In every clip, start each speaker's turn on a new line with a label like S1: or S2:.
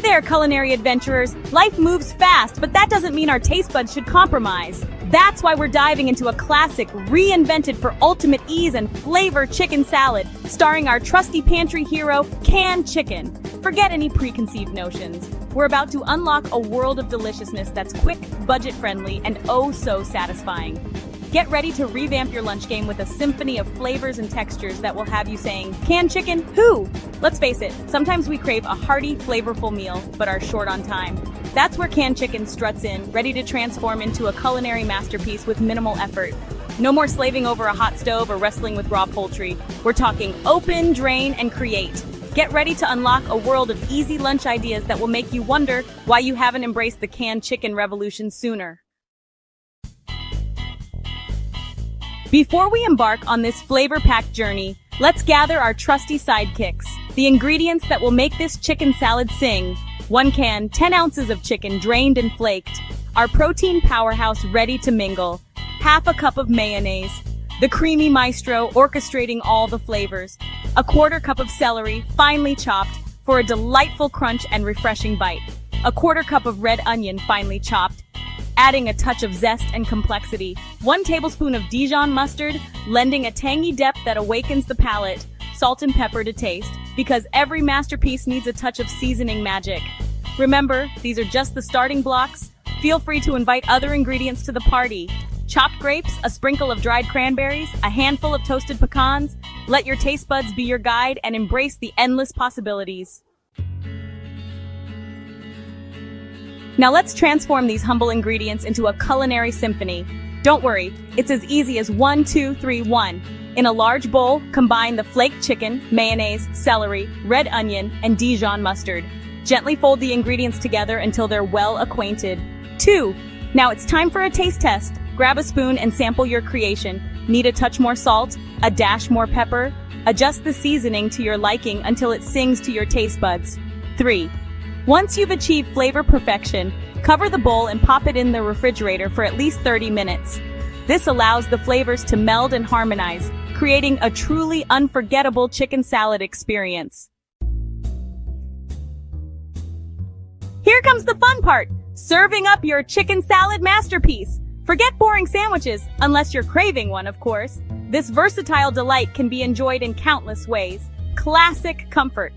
S1: there, culinary adventurers! Life moves fast, but that doesn't mean our taste buds should compromise. That's why we're diving into a classic, reinvented for ultimate ease and flavor chicken salad, starring our trusty pantry hero, canned chicken. Forget any preconceived notions. We're about to unlock a world of deliciousness that's quick, budget-friendly, and oh so satisfying. Get ready to revamp your lunch game with a symphony of flavors and textures that will have you saying, canned chicken, who? Let's face it, sometimes we crave a hearty, flavorful meal, but are short on time. That's where canned chicken struts in, ready to transform into a culinary masterpiece with minimal effort. No more slaving over a hot stove or wrestling with raw poultry. We're talking open, drain, and create. Get ready to unlock a world of easy lunch ideas that will make you wonder why you haven't embraced the canned chicken revolution sooner. Before we embark on this flavor-packed journey, let's gather our trusty sidekicks, the ingredients that will make this chicken salad sing. 1 can, 10 ounces of chicken drained and flaked, our protein powerhouse ready to mingle, half a cup of mayonnaise, the creamy maestro orchestrating all the flavors, a 1/4 cup of celery, finely chopped, for a delightful crunch and refreshing bite, a 1/4 cup of red onion, finely chopped, adding a touch of zest and complexity, 1 tablespoon of Dijon mustard, lending a tangy depth that awakens the palate, salt and pepper to taste, because every masterpiece needs a touch of seasoning magic. Remember, these are just the starting blocks. Feel free to invite other ingredients to the party. Chopped grapes, a sprinkle of dried cranberries, a handful of toasted pecans. Let your taste buds be your guide and embrace the endless possibilities. Now let's transform these humble ingredients into a culinary symphony. Don't worry, it's as easy as 1, 2, 3, 1. In a large bowl, combine the flaked chicken, mayonnaise, celery, red onion, and Dijon mustard. Gently fold the ingredients together until they're well acquainted. 2. Now it's time for a taste test. Grab a spoon and sample your creation. Need a touch more salt? A dash more pepper? Adjust the seasoning to your liking until it sings to your taste buds. 3. Once you've achieved flavor perfection, cover the bowl and pop it in the refrigerator for at least 30 minutes. This allows the flavors to meld and harmonize, creating a truly unforgettable chicken salad experience. Here comes the fun part, serving up your chicken salad masterpiece. Forget boring sandwiches, unless you're craving one, of course. This versatile delight can be enjoyed in countless ways. Classic comfort.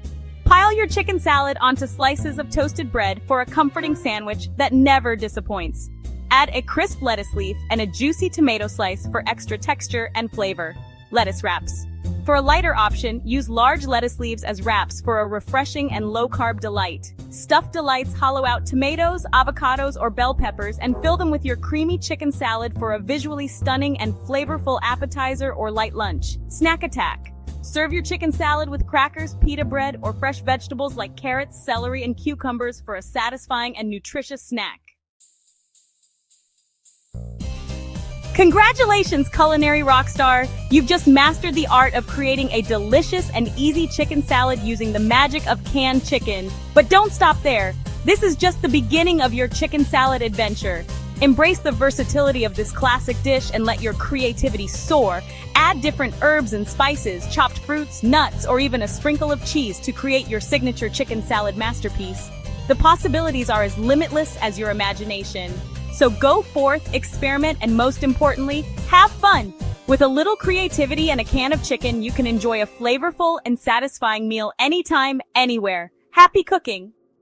S1: Pile your chicken salad onto slices of toasted bread for a comforting sandwich that never disappoints. Add a crisp lettuce leaf and a juicy tomato slice for extra texture and flavor. Lettuce wraps. For a lighter option, use large lettuce leaves as wraps for a refreshing and low-carb delight. Stuffed delights hollow out tomatoes, avocados, or bell peppers and fill them with your creamy chicken salad for a visually stunning and flavorful appetizer or light lunch. Snack attack. Serve your chicken salad with crackers, pita bread, or fresh vegetables like carrots, celery, and cucumbers for a satisfying and nutritious snack. Congratulations, culinary rockstar! You've just mastered the art of creating a delicious and easy chicken salad using the magic of canned chicken. But don't stop there. This is just the beginning of your chicken salad adventure. Embrace the versatility of this classic dish and let your creativity soar. Add different herbs and spices, chopped fruits, nuts, or even a sprinkle of cheese to create your signature chicken salad masterpiece. The possibilities are as limitless as your imagination. So go forth, experiment, and most importantly, have fun! With a little creativity and a can of chicken, you can enjoy a flavorful and satisfying meal anytime, anywhere. Happy cooking!